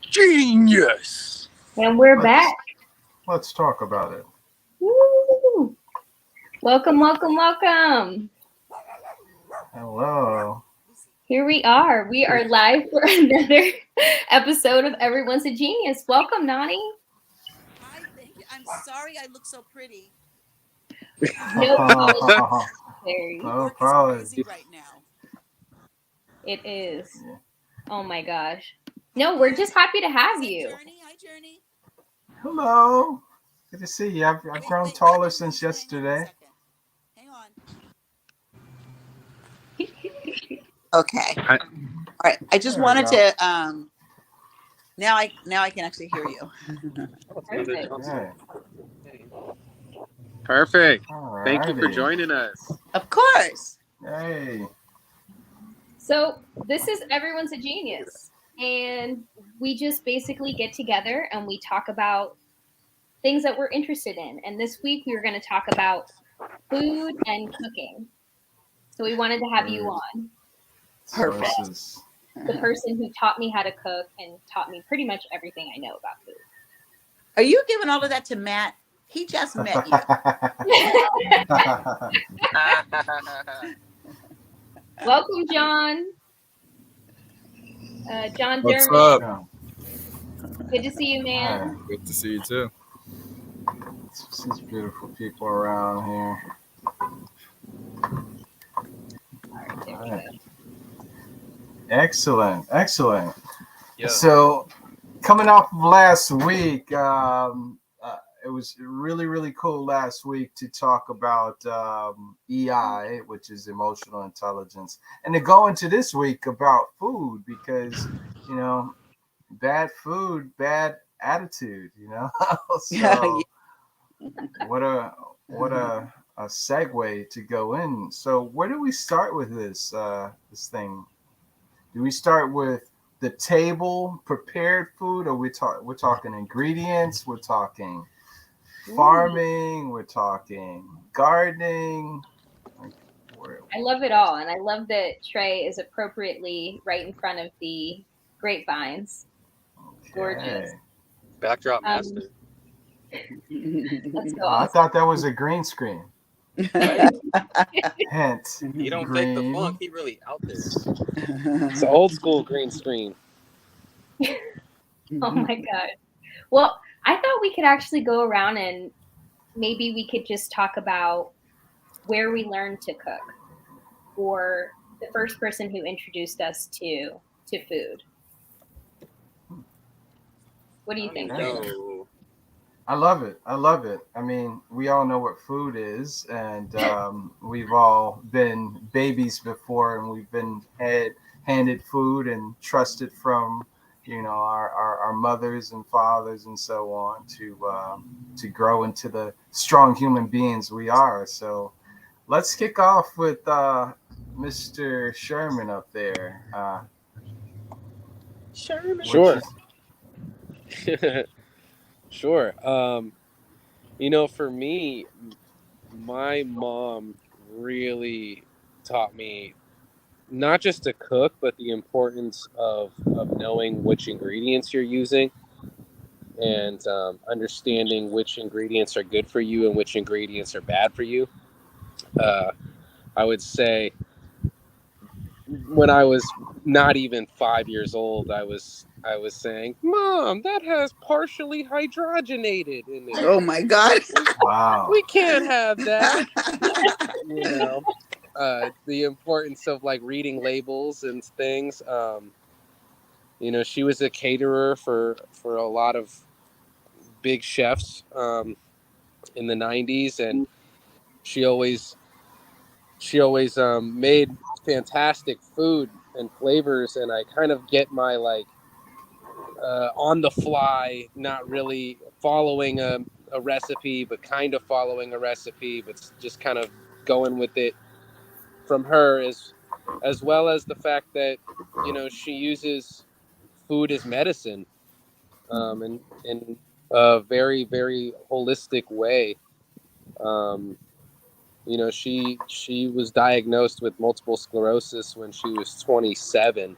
Genius! And we're back. Let's talk about it. Woo! Welcome, welcome, welcome. Hello. Here we are. We are live for another episode of Everyone's a Genius. Welcome, Nani. Hi, thank you. I'm sorry I look so pretty. No apologies. No Work problem. is crazy right now. It is. Yeah. Oh my gosh. No, we're just happy to have you. Journey. Hi, Journey. Hello. Good to see you. I've grown taller since yesterday. Hang on. Okay. All right. I just wanted to. Now I can actually hear you. Perfect. Okay. Perfect. Alrighty. Thank you for joining us. Of course. Hey. So this is Everyone's a Genius. And we just basically get together and we talk about things that we're interested in. And this week we were going to talk about food and cooking. So we wanted to have you on. Perfect. The person who taught me how to cook and taught me pretty much everything I know about food. Are you giving all of that to Matt? He just met you. Welcome, John. John What's Dermott. up? Good to see you, man. Good to see you too. These beautiful people around here. All right, there we go. Excellent. Yeah. So, coming off of last week, it was really, really cool last week to talk about EI, which is emotional intelligence, and to go into this week about food because, bad food, bad attitude, So, what a segue to go in. So, where do we start with this thing? Do we start with the table prepared food, or we're talking ingredients? We're talking farming. We're talking gardening. I love it all, and I love that Trey is appropriately right in front of the grapevines. Okay. Gorgeous. Backdrop master. Let's go. I thought that was a green screen. Hint. You don't green. fake the funk. He really out there. It's an old school green screen. Oh my God. Well, I thought we could actually go around and maybe we could just talk about where we learned to cook, or the first person who introduced us to food. What do you think? No. I love it. I mean, we all know what food is, and we've all been babies before, and we've been handed food and trusted from, our mothers and fathers and so on to grow into the strong human beings we are. So let's kick off with Mr. Sherman up there. Sherman. Sure. Sure. For me, my mom really taught me not just to cook, but the importance of knowing which ingredients you're using and understanding which ingredients are good for you and which ingredients are bad for you. I would say when I was not even 5 years old, I was saying, "Mom, that has partially hydrogenated in it." Oh my God. Wow. We can't have that. The importance of reading labels and things. She was a caterer for a lot of big chefs in the 90s, and she always made fantastic food and flavors, and I kind of get my like on the fly, not really following a recipe, but kind of following a recipe, but just kind of going with it from her, as well as the fact that, you know, she uses food as medicine, in a very, very holistic way. Um, you know, she was diagnosed with multiple sclerosis when she was 27.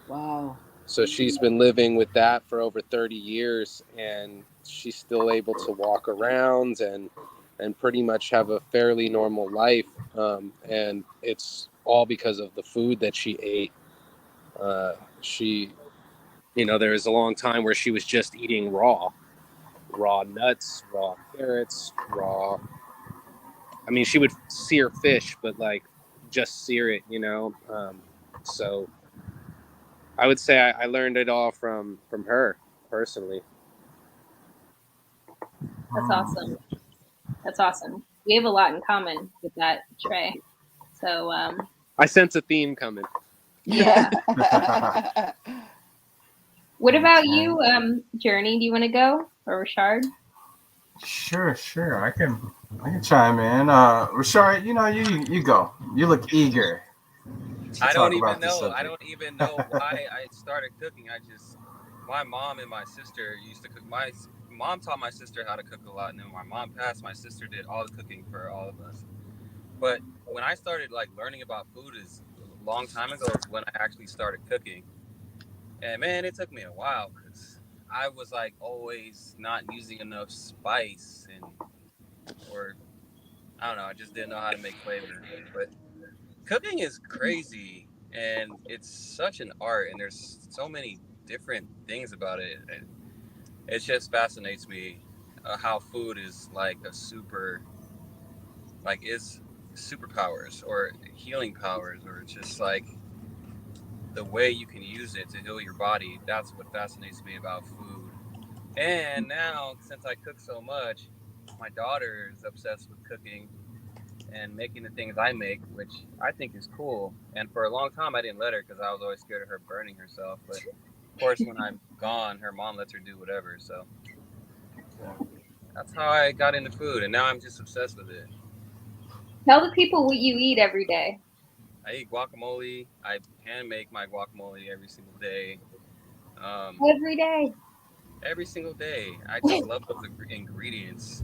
Wow. So she's been living with that for over 30 years, and she's still able to walk around and pretty much have a fairly normal life. And it's all because of the food that she ate. She, you know, there was a long time where she was just eating raw nuts, raw carrots, raw. I mean, she would sear fish, but like just sear it, you know. So I would say I learned it all from her personally. That's awesome. That's awesome. We have a lot in common with that, Trey. So I sense a theme coming. Yeah. what about you, Journey? Do you want to go, or Richard? Sure. I can chime in. Rashard, you know, you go. You look eager. I don't even know why I started cooking. My mom and my sister used to cook. My mom taught my sister how to cook a lot, and then when my mom passed, my sister did all the cooking for all of us. But when I started like learning about food is a long time ago is when I actually started cooking. And man, it took me a while because I was like always not using enough spice or I don't know, I just didn't know how to make flavor. But cooking is crazy and it's such an art and there's so many different things about it. It just fascinates me how food is like is superpowers or healing powers or just like the way you can use it to heal your body. That's what fascinates me about food. And now, since I cook so much, my daughter is obsessed with cooking and making the things I make, which I think is cool. And for a long time, I didn't let her because I was always scared of her burning herself. But of course, when I'm gone, her mom lets her do whatever. So that's how I got into food, and now I'm just obsessed with it. Tell the people what you eat every day. I eat guacamole. I hand make my guacamole every single day. Every day. Every single day. I just love those ingredients.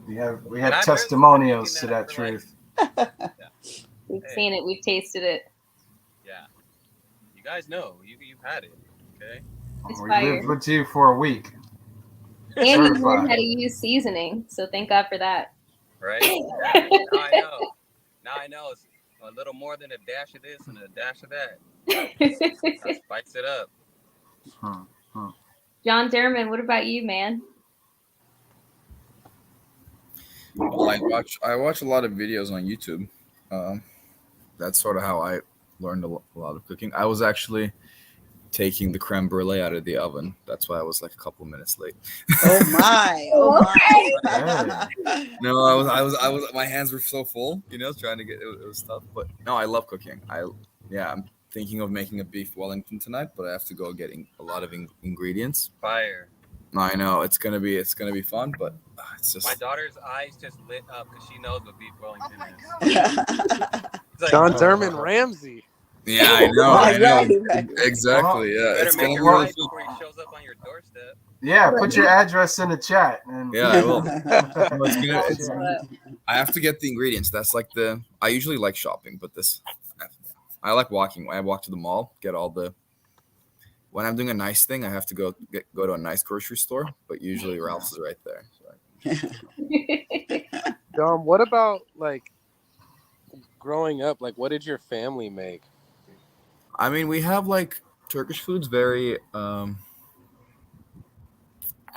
We have testimonials to that truth. We've seen it. We've tasted it. Yeah. You guys know. You've had it. Okay. We lived with you for a week. And you learned how to use seasoning. So thank God for that. Right? Yeah. Now I know. It's a little more than a dash of this and a dash of that. That spice it up. John Derman, what about you, man? Well, I watch a lot of videos on YouTube. That's sort of how I learned a lot of cooking. I was actually taking the creme brulee out of the oven. That's why I was like a couple of minutes late. Oh my! No, I was. My hands were so full, you know, trying to get it was tough. But no, I love cooking. I'm thinking of making a beef Wellington tonight, but I have to go getting a lot of ingredients. Fire. I know it's gonna be fun, but it's just my daughter's eyes just lit up because she knows what beef Wellington is. Like, John Derman Ramsey. Yeah, I know. Exactly. Yeah, it's gonna be right before he shows up on your doorstep. Yeah, put your address in the chat. Yeah, I will. I have to get the ingredients. That's like I usually like shopping, but I like walking. I walk to the mall, get all the. When I'm doing a nice thing, I have to go to a nice grocery store, but usually Ralph's is right there. So. Dom, what about like growing up? Like, what did your family make? I mean, we have like Turkish food's very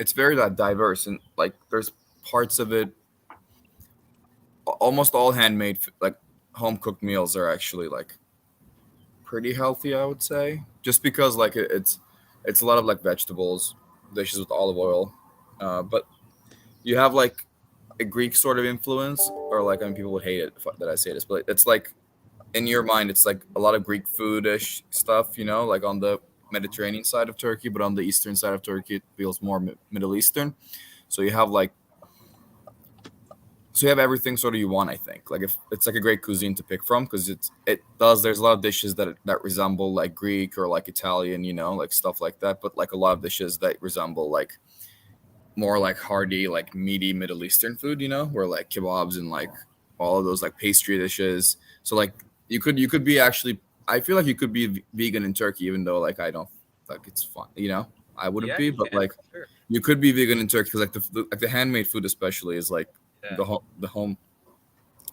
it's very diverse, and like there's parts of it almost all handmade, like home cooked meals are actually like pretty healthy, I would say, just because like it's a lot of like vegetables, dishes with olive oil, But you have like a Greek sort of influence, or like, I mean, people would hate it that I say this, but it's like in your mind, it's like a lot of Greek foodish stuff, you know, like on the Mediterranean side of Turkey, but on the eastern side of Turkey, it feels more Middle Eastern. So you have like, so you have everything sort of you want, I think. Like if it's like a great cuisine to pick from, because there's a lot of dishes that resemble like Greek or like Italian, you know, like stuff like that. But like a lot of dishes that resemble like more like hearty, like meaty Middle Eastern food, you know, where like kebabs and like all of those like pastry dishes. So like you could be actually, I feel like you could be vegan in Turkey, even though like I don't like it's fun, you know. I wouldn't Yeah, be, you but can, like for sure. you could be vegan in Turkey because like the handmade food especially is like Yeah. the home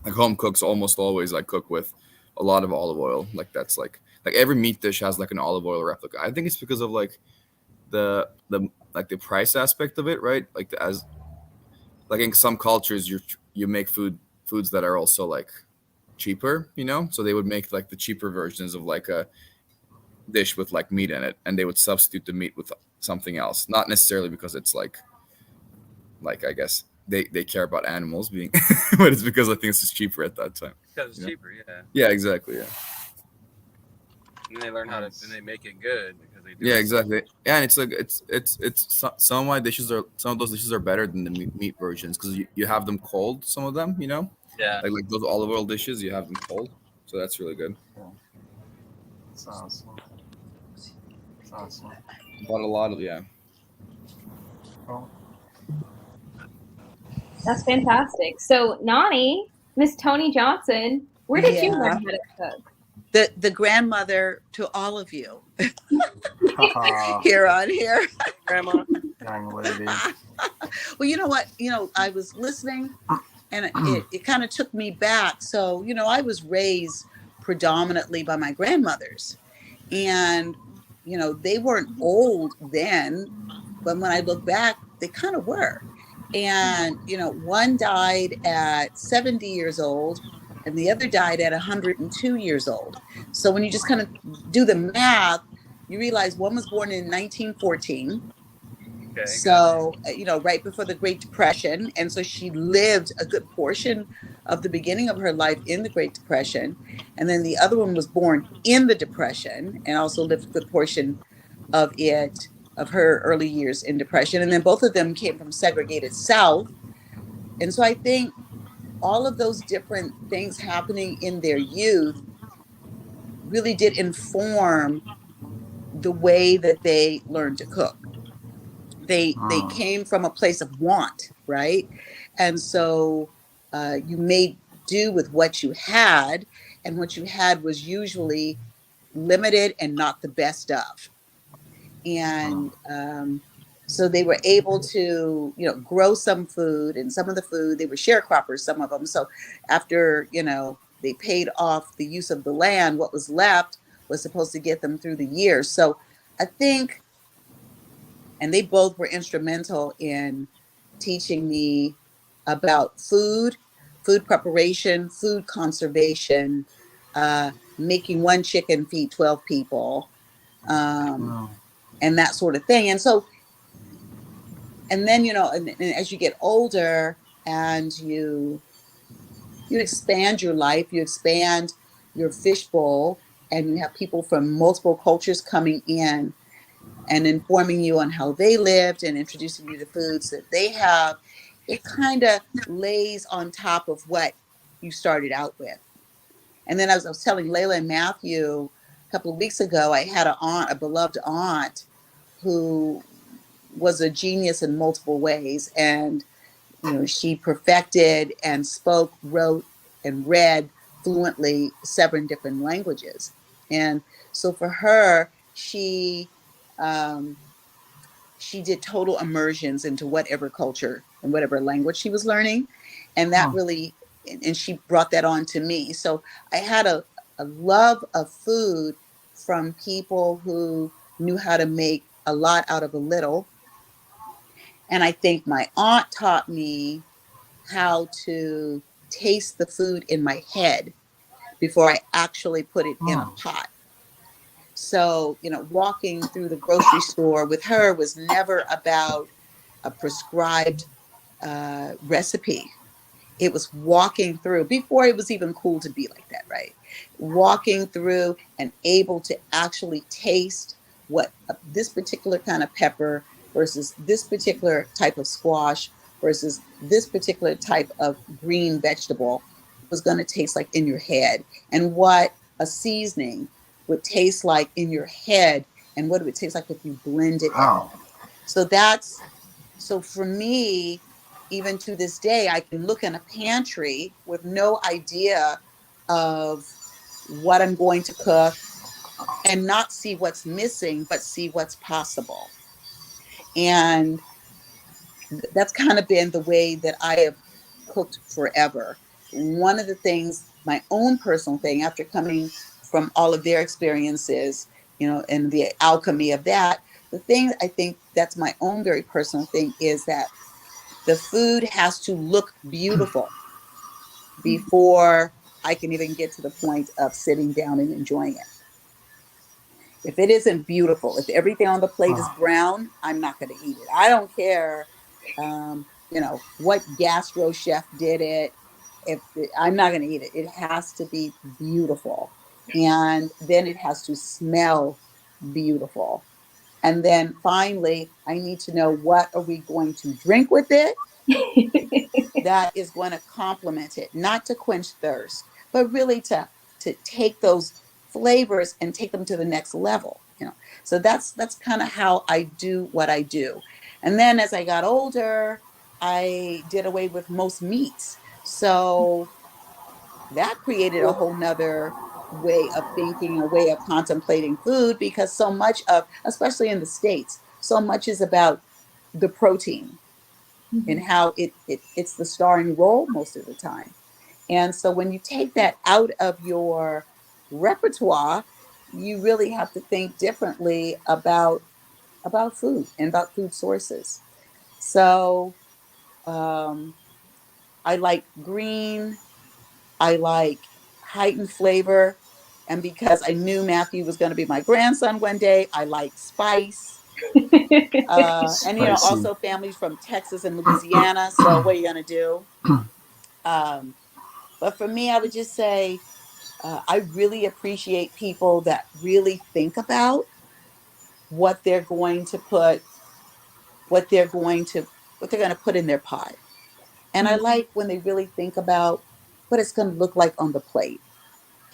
like home cooks almost always like cook with a lot of olive oil. Like that's like every meat dish has like an olive oil replica. I think it's because of like the like the price aspect of it, right? Like as like in some cultures you make foods that are also like cheaper, you know, so they would make like the cheaper versions of like a dish with like meat in it, and they would substitute the meat with something else, not necessarily because it's like I guess they care about animals being but it's because I think it's just cheaper at that time. Because it's Yeah. cheaper, yeah. Yeah, exactly. Yeah. And they learn how to, and they make it good because they do. Yeah, it. exactly. Yeah, and it's like some of my dishes are, some of those dishes are better than the meat versions because you have them cold. Some of them, you know, Yeah. like those olive oil dishes, you have them cold, so that's really good. It's awesome. It's awesome. But a lot of Oh, That's fantastic. So, Nani, Miss Tony Johnson, where did you Yeah. learn how to cook? The grandmother to all of you haha, here on here. Grandma. young lady. Well, you know what? I was listening and it kind of took me back. So, I was raised predominantly by my grandmothers. And, they weren't old then, but when I look back, they kind of were. And, one died at 70 years old and the other died at 102 years old. So when you just kind of do the math, you realize one was born in 1914. Okay. So, right before the Great Depression. And so she lived a good portion of the beginning of her life in the Great Depression. And then the other one was born in the Depression and also lived a good portion of her early years in Depression. And then both of them came from segregated South. And so I think all of those different things happening in their youth really did inform the way that they learned to cook. They came from a place of want, right? And so you made do with what you had, and what you had was usually limited and not the best of. And so they were able to, grow some food, and some of the food, they were sharecroppers, some of them. So after, they paid off the use of the land, what was left was supposed to get them through the year. So I think, and they both were instrumental in teaching me about food preparation, food conservation, making one chicken feed 12 people, and that sort of thing. And so, and then, and as you get older and you expand your life, you expand your fishbowl, and you have people from multiple cultures coming in and informing you on how they lived and introducing you to foods that they have, it kind of lays on top of what you started out with. And then as I was telling Layla and Matthew a couple of weeks ago, I had a beloved aunt who was a genius in multiple ways. And, she perfected and spoke, wrote, and read fluently 7 different languages. And so for her, she did total immersions into whatever culture and whatever language she was learning. And that really, and she brought that on to me. So I had a love of food from people who knew how to make a lot out of a little. And I think my aunt taught me how to taste the food in my head before I actually put it in a pot. So, walking through the grocery store with her was never about, a prescribed recipe. It was walking through, before it was even cool to be like that, right? Walking through and able to actually taste what this particular kind of pepper versus this particular type of squash versus this particular type of green vegetable was going to taste like in your head, and what a seasoning would taste like in your head, and what it would taste like if you blended it. So for me, even to this day, I can look in a pantry with no idea of what I'm going to cook and not see what's missing, but see what's possible. And that's kind of been the way that I have cooked forever. One of the things, my own personal thing, after coming from all of their experiences, and the alchemy of that, the thing I think that's my own very personal thing is that the food has to look beautiful before I can even get to the point of sitting down and enjoying it. If it isn't beautiful, if everything on the plate is brown, I'm not going to eat it. I don't care, what gastro chef did it. I'm not going to eat it. It has to be beautiful. And then it has to smell beautiful. And then finally, I need to know, what are we going to drink with it that is going to complement it, not to quench thirst, but really to take those flavors and take them to the next level. So that's kind of how I do what I do. And then as I got older, I did away with most meats. So that created a whole nother way of thinking, a way of contemplating food, because so much of, especially in the States, so much is about the protein and how it's the starring role most of the time. And so when you take that out of your repertoire, you really have to think differently about food and about food sources. So I like green, I like heightened flavor. And because I knew Matthew was going to be my grandson one day, I like spice. And also families from Texas and Louisiana. So what are you going to do? But for me, I would just say I really appreciate people that really think about what they're going to put, what they're going to put in their pot. And I like when they really think about what it's going to look like on the plate.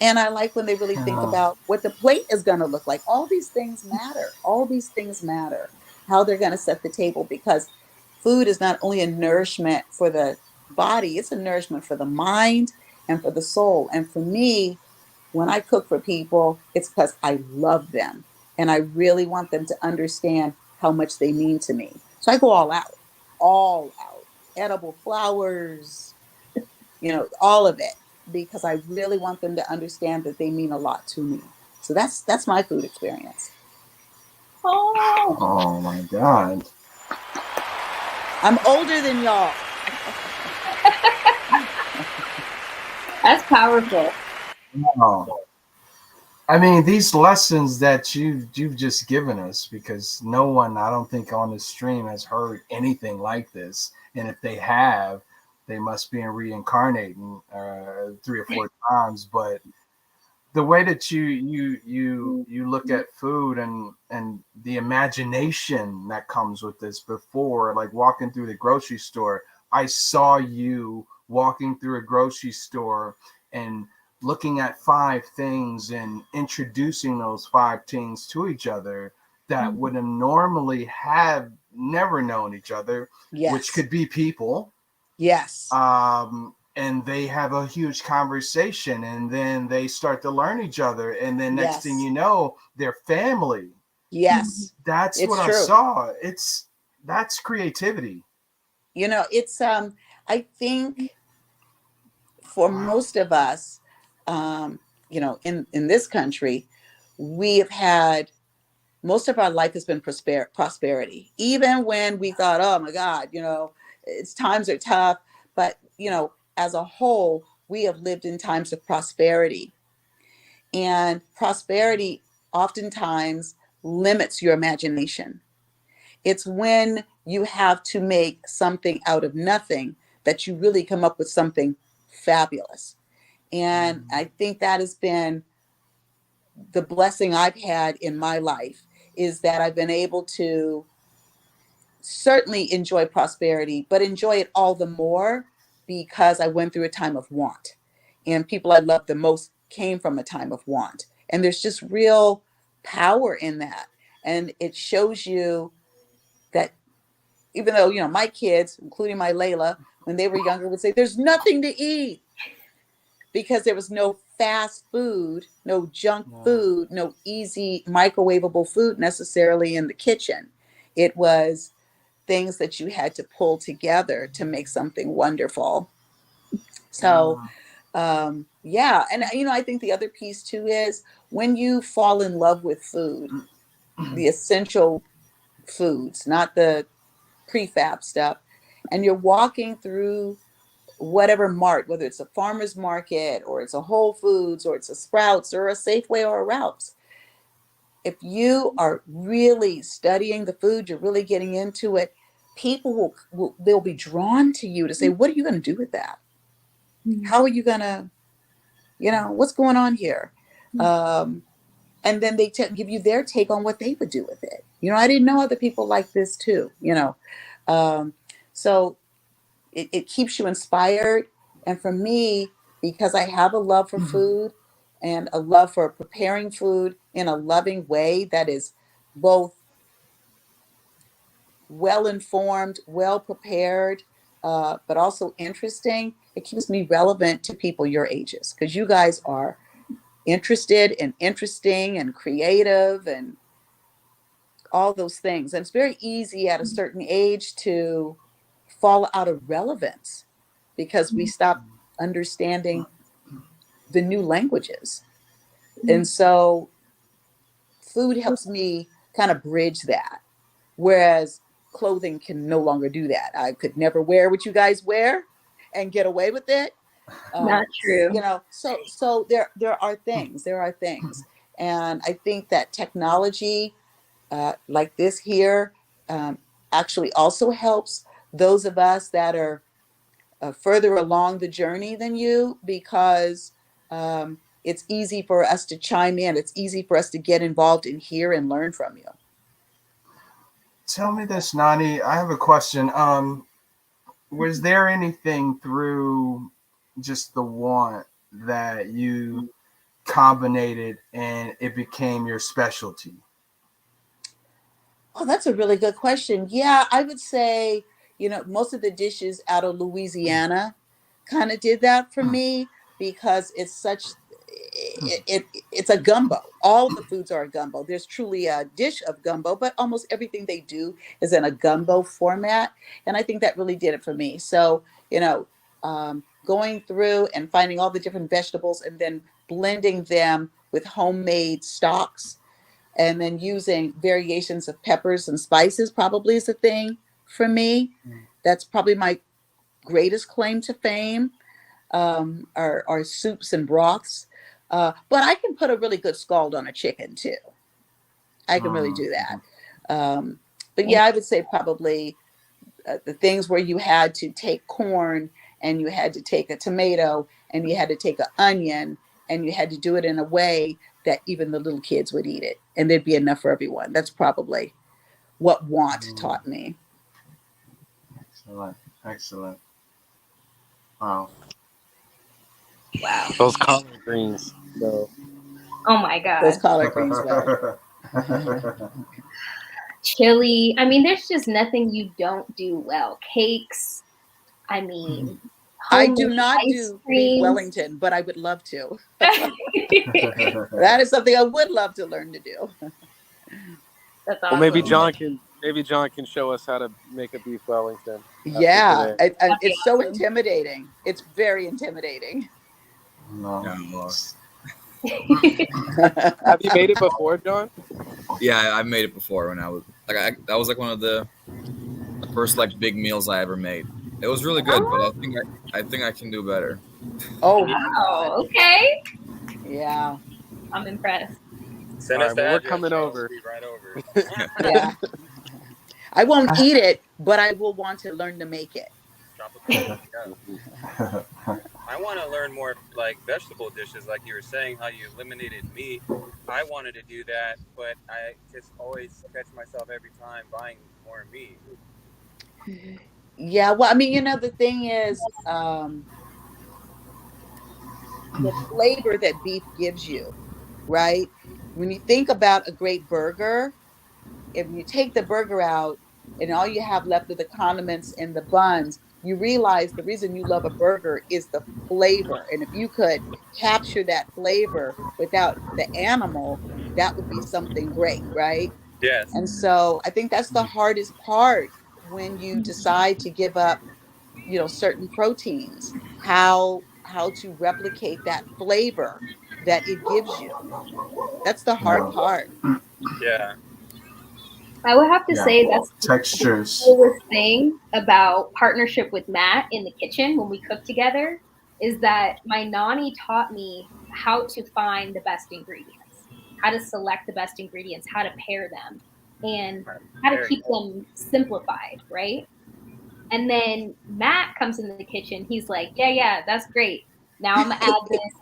And I like when they really think about what the plate is going to look like. All these things matter. All these things matter. How they're going to set the table, because food is not only a nourishment for the body, it's a nourishment for the mind and for the soul. And for me, when I cook for people, it's because I love them and I really want them to understand how much they mean to me. So I go all out, edible flowers, all of it, because I really want them to understand that they mean a lot to me. So that's my food experience. Oh my God. I'm older than y'all. That's powerful. Wow. I mean, these lessons that you've just given us, because no one, I don't think, on the stream has heard anything like this. And if they have, they must be reincarnating 3 or 4 times. But the way that you look at food and the imagination that comes with this, before, like walking through the grocery store, I saw you walking through a grocery store and looking at 5 things and introducing those 5 things to each other that would have normally have never known each other, Yes. which could be people. Yes. And they have a huge conversation, and then they start to learn each other, and then next thing you know, they're family. Yes. That's it's what true. I saw. That's creativity. It's I think for most of us, in this country, we have had, most of our life has been prosperity. Even when we thought, oh my God, it's times are tough, but as a whole, we have lived in times of prosperity. And prosperity oftentimes limits your imagination. It's when you have to make something out of nothing that you really come up with something fabulous. And I think that has been the blessing I've had in my life, is that I've been able to certainly enjoy prosperity, but enjoy it all the more because I went through a time of want. And people I loved the most came from a time of want. And there's just real power in that. And it shows you that even though, you know, my kids, including my Layla, when they were younger, would say, there's nothing to eat, because there was no fast food, no junk food, no easy microwavable food necessarily in the kitchen. It was things that you had to pull together to make something wonderful. So, yeah. And, you know, I think the other piece too is when you fall in love with food, the essential foods, not the prefab stuff, and you're walking through whatever mart, whether it's a farmer's market or it's a Whole Foods or it's a Sprouts or a Safeway or a Ralph's, if you are really studying the food, you're really getting into it, people they'll be drawn to you to say, what are you going to do with that? How are you going to, you know, what's going on here? And then they give you their take on what they would do with it. You know, I didn't know other people like this too, you know. So it keeps you inspired. And for me, because I have a love for food and a love for preparing food in a loving way that is both well-informed, well-prepared, but also interesting, it keeps me relevant to people your ages, because you guys are interested and interesting and creative and all those things. And it's very easy at a certain age to fall out of relevance because we stop understanding the new languages. And so food helps me kind of bridge that, whereas clothing can no longer do that. I could never wear what you guys wear and get away with it. Not true. You know, so there are things, and I think that technology like this here actually also helps those of us that are further along the journey than you, because it's easy for us to chime in. It's easy for us to get involved and hear and learn from you. Tell me this, Nani. I have a question. Was there anything through just the want that you combinated and it became your specialty? Oh, that's a really good question. Yeah, I would say, you know, most of the dishes out of Louisiana kind of did that for me, because it's such, it's a gumbo. All the foods are a gumbo. There's truly a dish of gumbo, but almost everything they do is in a gumbo format. And I think that really did it for me. So, you know, going through and finding all the different vegetables and then blending them with homemade stocks, and then using variations of peppers and spices probably is a thing for me. That's probably my greatest claim to fame, are soups and broths. But I can put a really good scald on a chicken too. I can really do that. But yeah, I would say probably the things where you had to take corn and you had to take a tomato and you had to take an onion and you had to do it in a way that even the little kids would eat it and there'd be enough for everyone. That's probably what want taught me. Excellent. Wow. Those collard greens, though. Oh my God. Those collard greens, right? Chili. I mean, there's just nothing you don't do well. Cakes. I mean, I do not do beef Wellington, but I would love to. That is something I would love to learn to do. That's awesome. Well, maybe John can show us how to make a beef Wellington. Yeah, it's so intimidating. It's very intimidating. No. Have you made it before, John? Yeah, I made it before when I was like, that was like one of the first like big meals I ever made. It was really good, but I think I can do better. Oh, wow. Okay. Yeah. I'm impressed. Send us We're the address, coming Charles. over. We'll be right over. Yeah. I won't eat it, but I will want to learn to make it. Tropical. Yeah. I want to learn more like vegetable dishes, like you were saying, how you eliminated meat. I wanted to do that, but I just always catch myself every time buying more meat. Yeah, well, I mean, the thing is, the flavor that beef gives you, right? When you think about a great burger, if you take the burger out and all you have left are the condiments and the buns, you realize the reason you love a burger is the flavor. And if you could capture that flavor without the animal, that would be something great, right? Yes. And so I think that's the hardest part when you decide to give up, certain proteins, how to replicate that flavor that it gives you. That's the hard part. Yeah. I would have to say that's textures. the coolest thing about partnership with Matt in the kitchen when we cook together is that my nanny taught me how to find the best ingredients, how to select the best ingredients, how to pair them, and how to keep them simplified, right? And then Matt comes in the kitchen. He's like, yeah, that's great. Now I'm gonna add this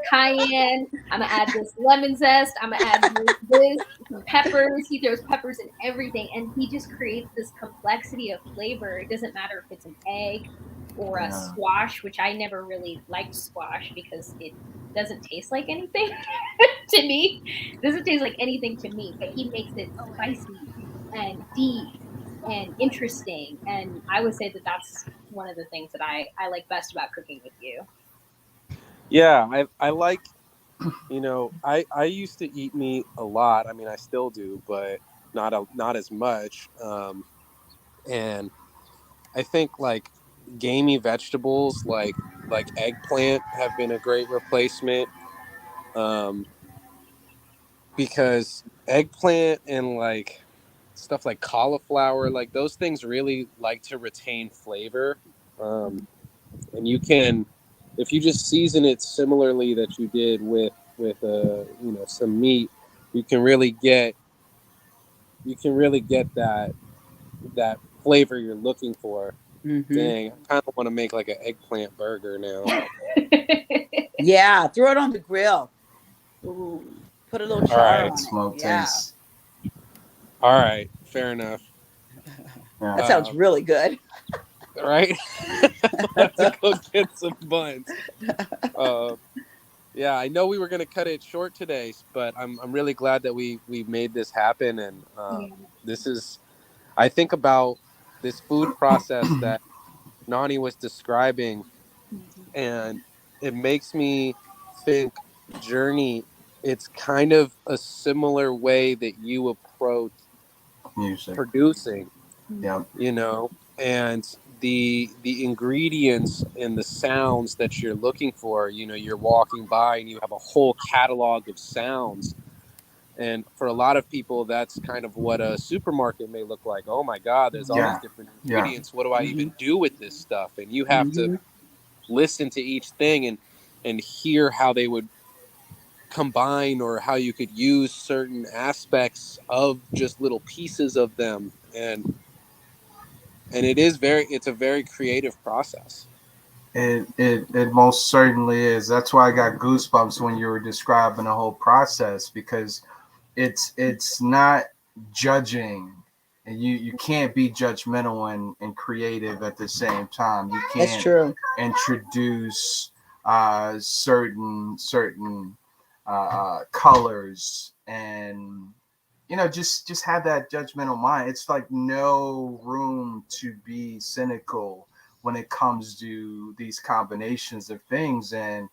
cayenne. I'm gonna add this lemon zest. I'm gonna add this some peppers. He throws peppers in everything, and he just creates this complexity of flavor. It doesn't matter if it's an egg or a squash, which I never really liked squash because it doesn't taste like anything to me. It doesn't taste like anything to me, but he makes it spicy and deep and interesting. And I would say that that's one of the things that I like best about cooking with you. Yeah, I like, I used to eat meat a lot. I mean, I still do, but not as much. And I think like gamey vegetables like eggplant have been a great replacement. Because eggplant and like stuff like cauliflower, like those things really like to retain flavor. And you can, if you just season it similarly that you did with some meat, you can really get that flavor you're looking for. Mm-hmm. Dang, I kind of want to make like an eggplant burger now. Yeah, throw it on the grill. Ooh, put a little char on it. Smoke Yeah. taste. All right, fair enough. That sounds really good. Right? Let's go get some buns. Yeah, I know we were going to cut it short today, but I'm really glad that we made this happen. And I think about this food process that Nani was describing, and it makes me think, Journey, it's kind of a similar way that you approach music producing. Yeah. And the ingredients and the sounds that you're looking for, you're walking by and you have a whole catalog of sounds. And for a lot of people, that's kind of what a supermarket may look like. Oh my God, there's all these different ingredients. What do I even do with this stuff? And you have to listen to each thing and hear how they would combine or how you could use certain aspects of just little pieces of them. And it's a very creative process. It most certainly is. That's why I got goosebumps when you were describing the whole process, because it's not judging, and you can't be judgmental and creative at the same time. You can't That's true. introduce certain colors and just have that judgmental mind. It's like no room to be cynical when it comes to these combinations of things. And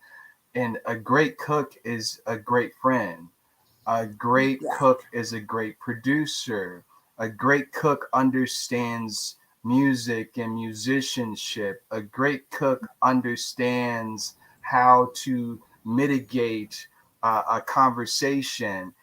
a great cook is a great friend. A great cook is a great producer. A great cook understands music and musicianship. A great cook understands how to mitigate a conversation.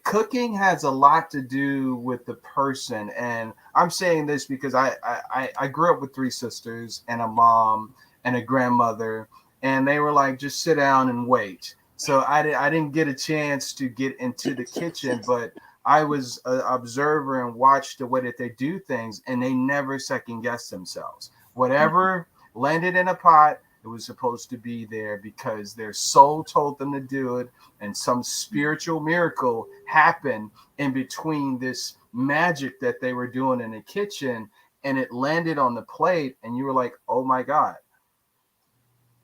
Cooking has a lot to do with the person. And I'm saying this because I grew up with 3 sisters and a mom and a grandmother, and they were like, just sit down and wait. So I didn't get a chance to get into the kitchen, but I was an observer and watched the way that they do things, and they never second guess themselves. Whatever landed in a pot, it was supposed to be there because their soul told them to do it, and some spiritual miracle happened in between this magic that they were doing in the kitchen, and it landed on the plate, and you were like, oh my God.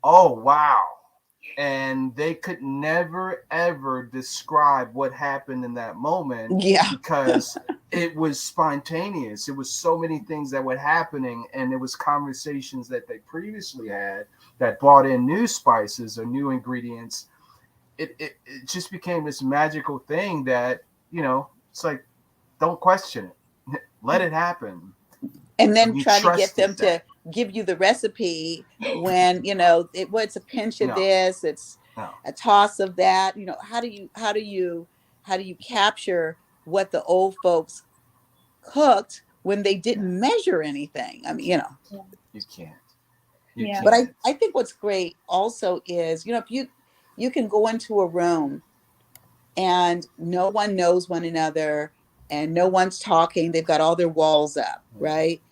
Oh, wow. And they could never, ever describe what happened in that moment because it was spontaneous. It was so many things that were happening, and it was conversations that they previously had that brought in new spices or new ingredients. It just became this magical thing that, it's like, don't question it. Let it happen. And then try to get them to give you the recipe when it's a pinch of this, it's a toss of that. How do you capture what the old folks cooked when they didn't measure anything? I mean, you can't. Yeah. But I think what's great also is, if you can go into a room and no one knows one another and no one's talking, they've got all their walls up, right?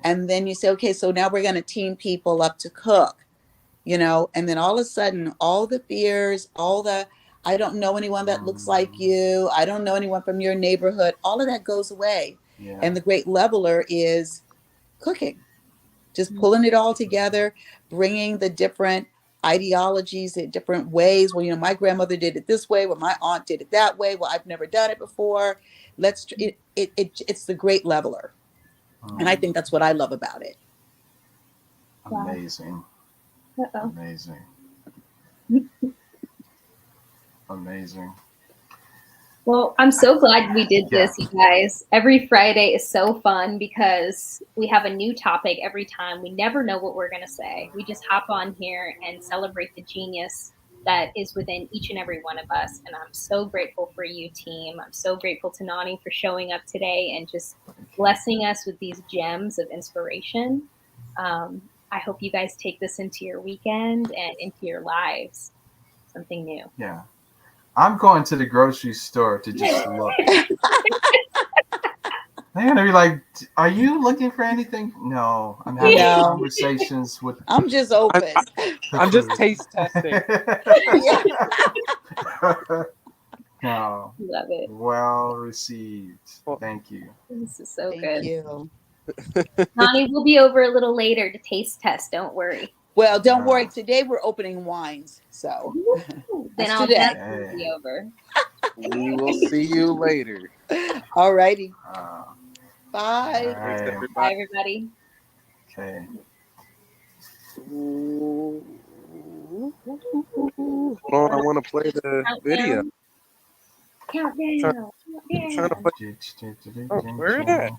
And then you say, okay, so now we're going to team people up to cook, and then all of a sudden, all the fears, I don't know anyone that looks like you, I don't know anyone from your neighborhood, all of that goes away. Yeah. And the great leveler is cooking, just pulling it all together, bringing the different ideologies in different ways. Well, my grandmother did it this way. Well, my aunt did it that way. Well, I've never done it before. It's the great leveler. And I think that's what I love about it. Amazing. Uh-oh. Amazing. Amazing. Well, I'm so glad we did this, you guys. Every Friday is so fun because we have a new topic every time. We never know what we're going to say. We just hop on here and celebrate the genius that is within each and every one of us. And I'm so grateful for you, team. I'm so grateful to Nani for showing up today and just blessing us with these gems of inspiration. I hope you guys take this into your weekend and into your lives. Something new. Yeah. I'm going to the grocery store to just look. They're going to be like, are you looking for anything? No. I'm having conversations with... I'm just open. I'm just taste testing. No. Love it. Well received. Thank you. This is so good. Thank you. Nani, we'll be over a little later to taste test. Don't worry. Well, don't worry. Today we're opening wines. So then I'll definitely be over. We will see you later. All righty. Right. Bye. Thanks, everybody. Bye, everybody. Okay. Hold on, I want to play the video. Countdown. Trying to play. Oh, where is that?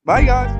Bye, guys.